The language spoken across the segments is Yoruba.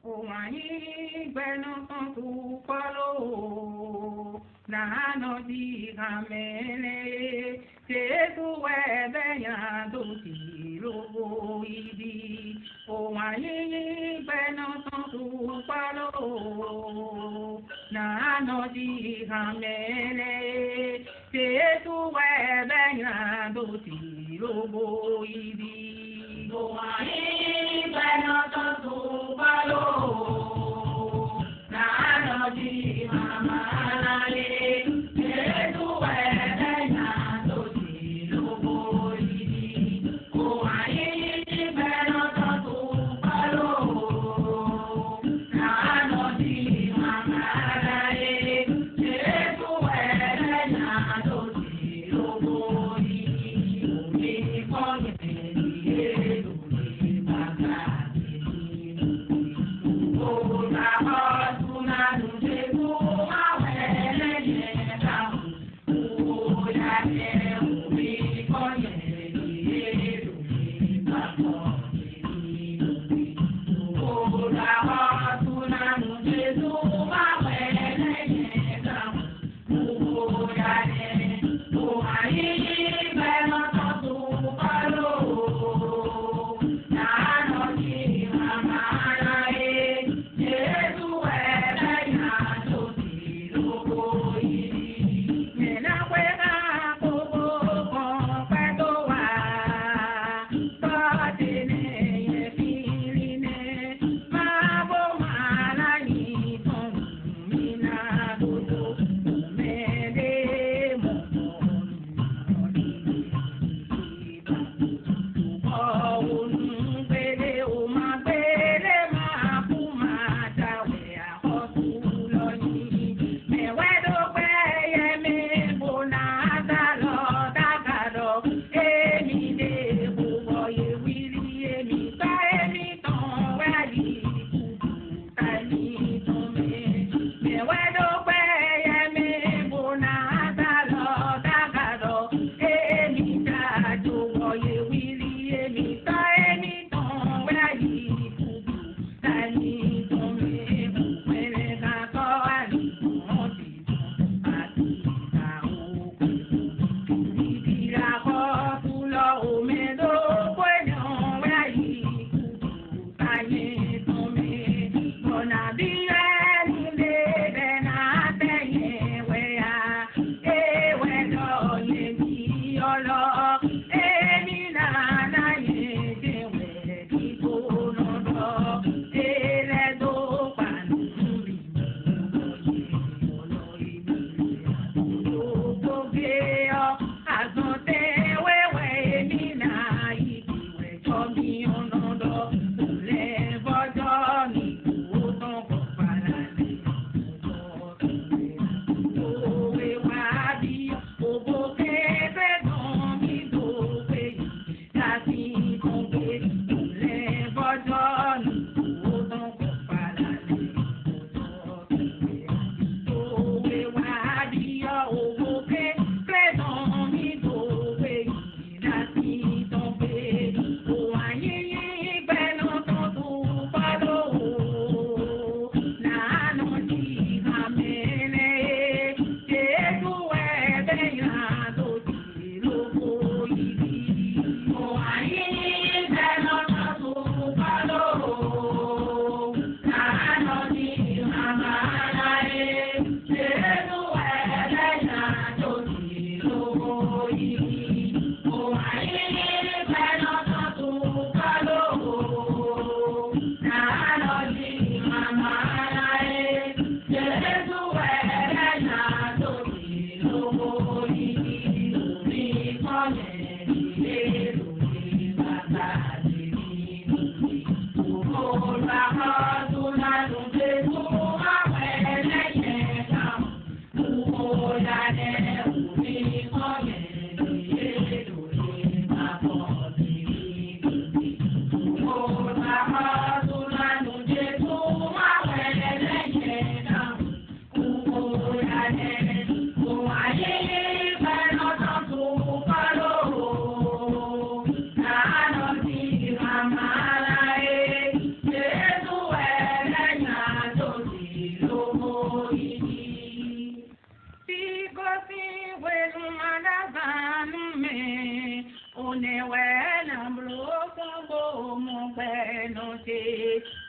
Owanyi gbẹnu kan tó kọ́ló nàánà di kàmẹ́lẹ́ tètú ẹ̀bẹ̀yàn tó ti lówó ìdí. Owanyi gbẹnu kan tó kọ́ló nàánà di kàmẹ́lẹ́ tètú ẹ̀bẹ̀yàn tó ti lówó ìdí. Owanyi gbẹnu kan tó kọ́ló.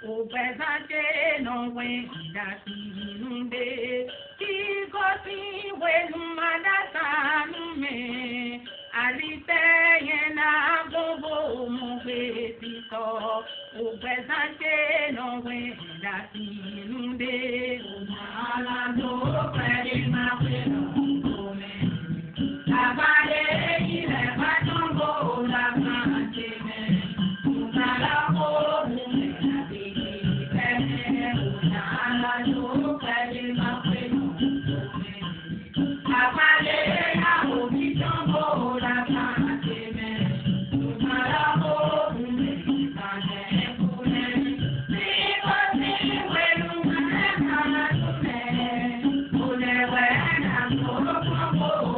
o pesante no wenda tinunde ki gosi wenu madasa nume alite yena bobo mubetito o pesante no wenda tinunde o mala do pere mapelo Abade ile batongo la manteme Unala mo mune abidi pene Unala no pele mapeno Abade ya obi tongo la manteme Unala mo mune kane kune Nipo si welu mane kune Une wena koro koro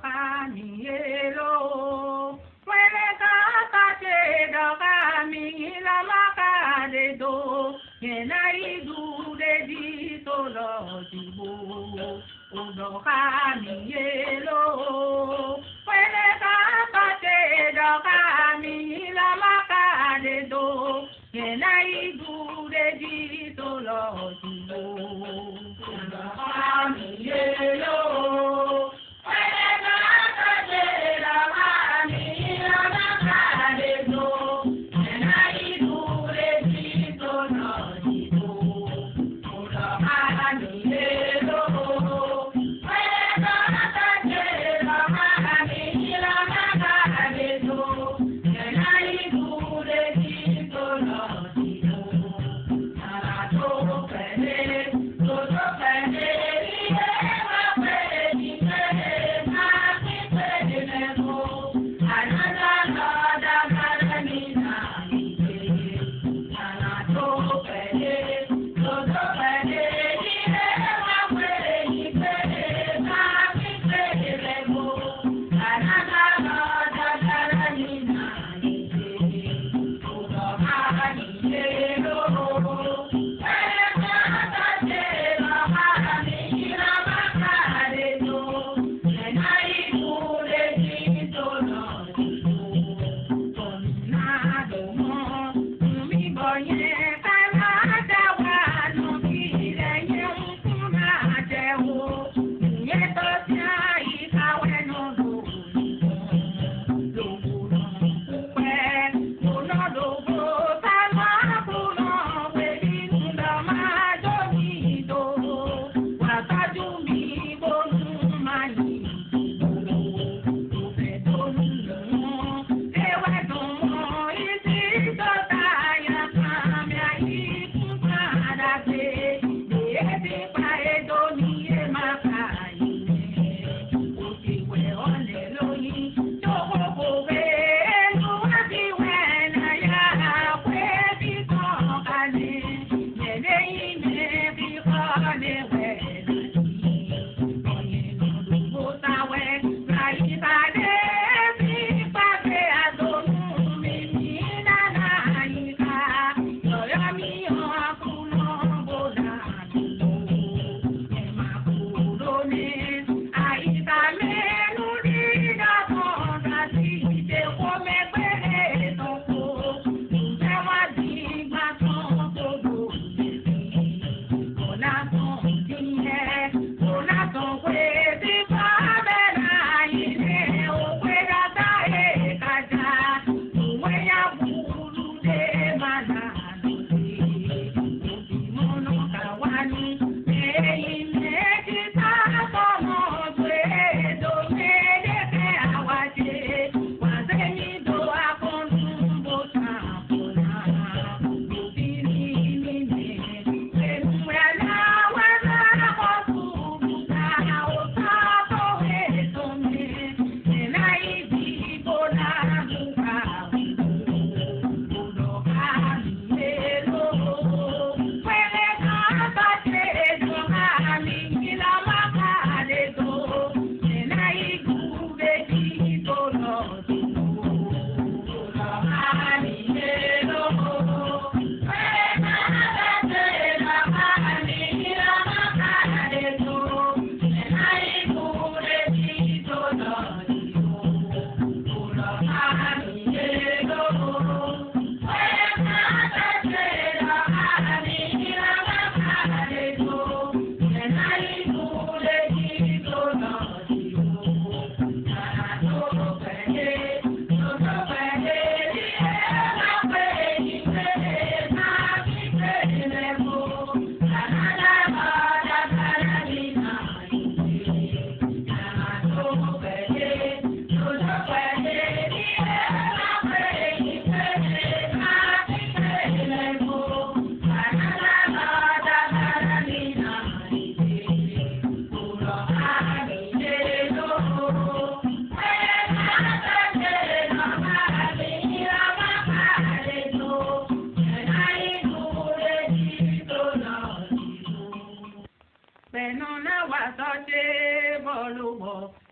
Kamielo, Wele Kakate Kami la Maka de Do, Yenaidu de Ditolo Jibo, Udo Kamielo, Wele Kakate Kami la Maka de Do, Yenaidu de Ditolo Jibo, Udo Kamielo.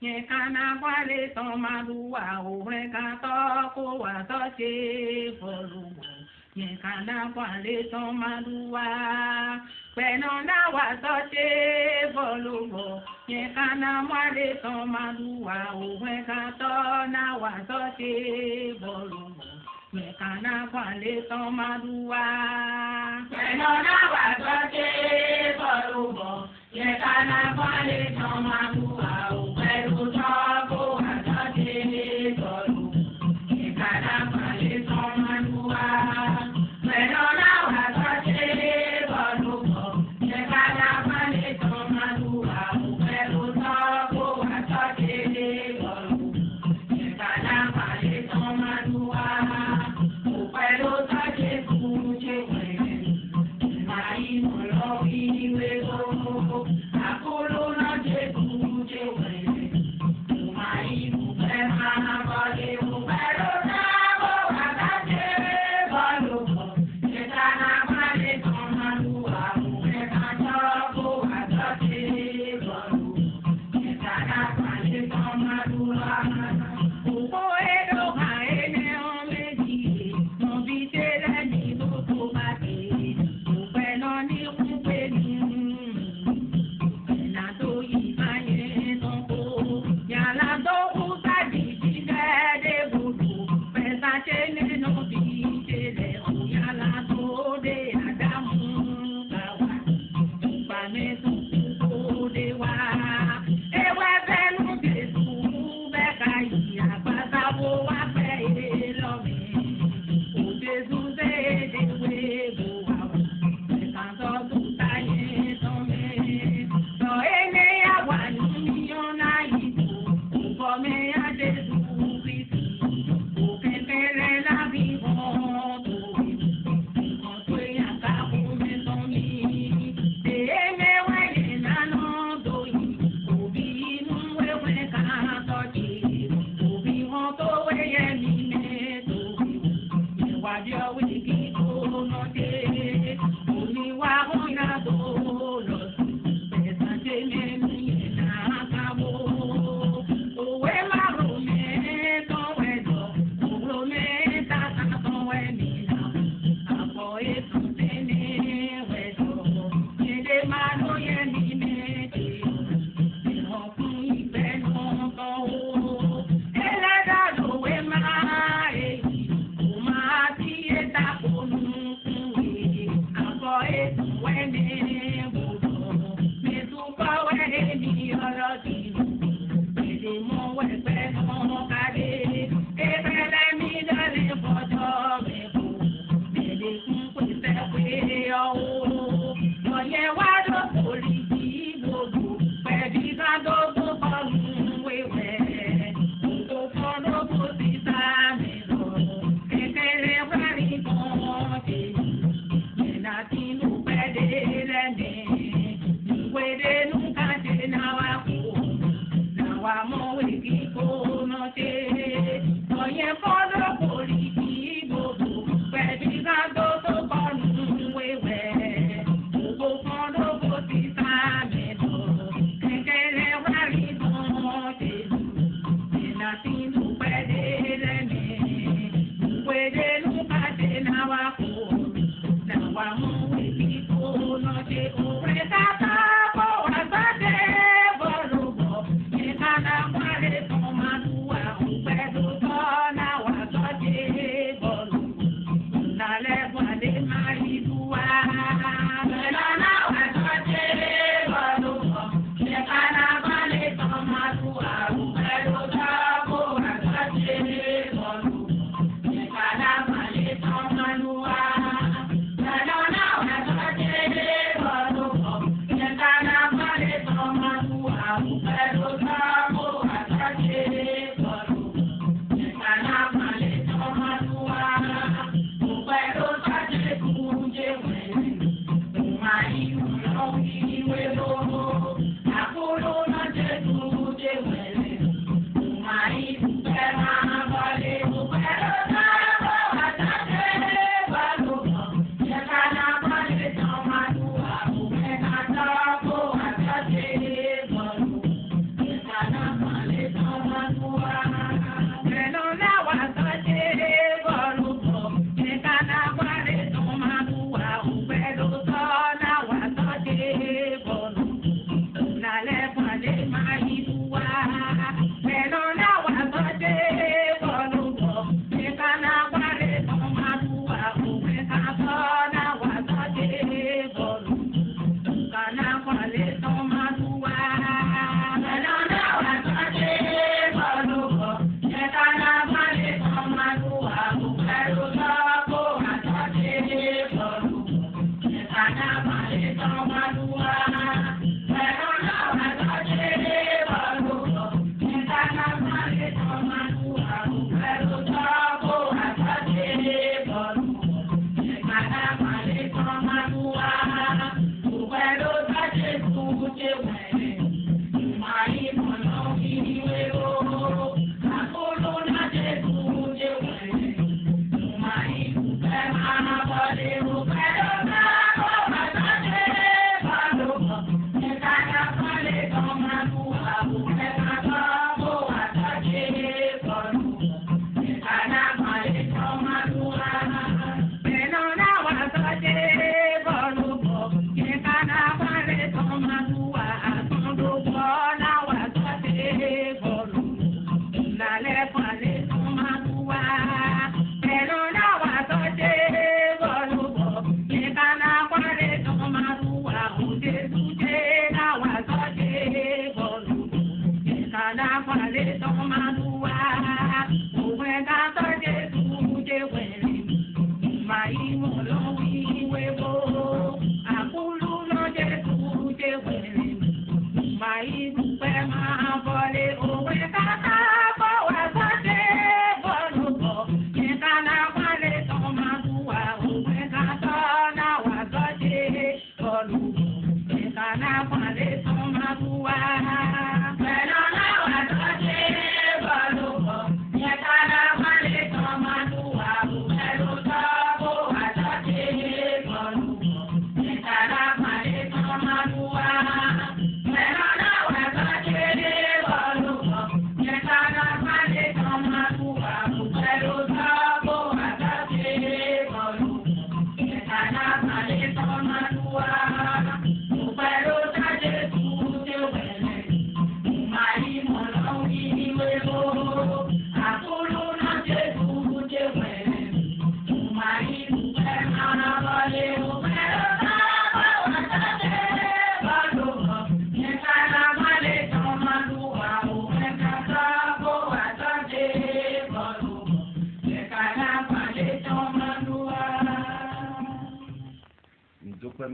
yẹn kana wálé tán máa lu wa òun ká tọ́ kó wà tọ́ ṣe fọlùwọ̀ yẹn kana wálé tán máa lu wa pẹ̀lú náà wà tọ́ ṣe fọlùwọ̀ yẹn kana wálé tán máa lu wa òun ká tọ́ náà wà tọ́ ṣe fọlùwọ̀ yẹn kana wálé tán máa lu wa pẹ̀lú náà wà tọ́ ṣe fọlùwọ̀ yẹn kana wálé tán máa lu wa.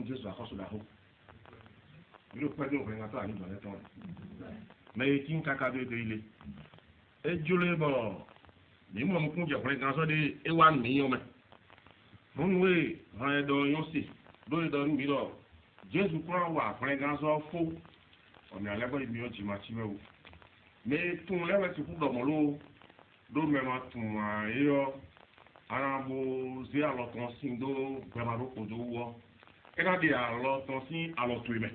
Jésus a force là-haut. Le père de l'Ouvre à nous dans le temps. Mais il tient qu'à de il est. Et Dieu le bon. Mais moi, mon compte, j'ai grand de Ewan Million. Mon oui, rien dans Yossi. Dans le Milo. Jésus croit ou après grand faux. On est à la bas de Mion Timatimé. Mais tout le monde, c'est pour dans mon lot. Do même tout moi, Arabo, Zé à l'autre sindo, Bamaro Kodo. Et là, il y a l'autre signe à l'autre humain.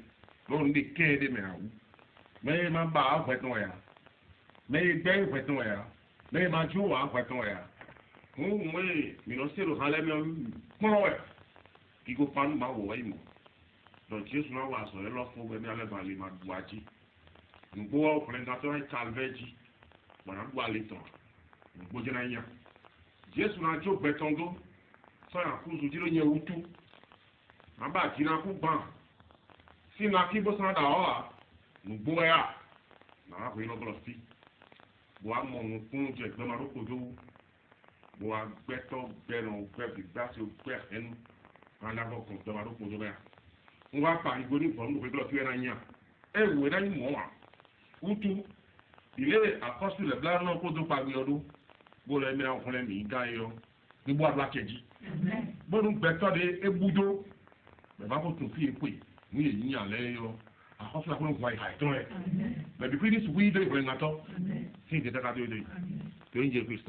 Donc, des quais de mer. Mais ma barre, breton, mais ben, breton, mais ma joie, breton. Oui, mais non, c'est le râle, qui go pas nous, ma voix. Donc, Jésus n'a pas sur l'offre pour venir à la vallée, ma boîtier. Nous pouvons prendre un calveji. Voilà, boire les temps. Nous pouvons dire Jésus n'a pas breton d'eau. Ça, il faut dire le tout. Aba jina ku ban si na ki bo san da o nu bo ya na ko ino blosti bo a mo nu kun je gbe ma ro ko do bo a gbeto beron gbe bi gba se o gbe en ana bo ko gbe ma ro ko do ya nwa pa igbo ni fo nu ko blosti na nya e we na ni mo wa utu ile apostle le bla no ko do pa gbe odo bo le mi na ko le mi ga yo ni bo adwa keji bo nu gbeto de ebudo mais va votre fille puis nous il y a l'air à cause la qu'on voit il mais depuis this we de bring ato c'est des cas de Dieu Christ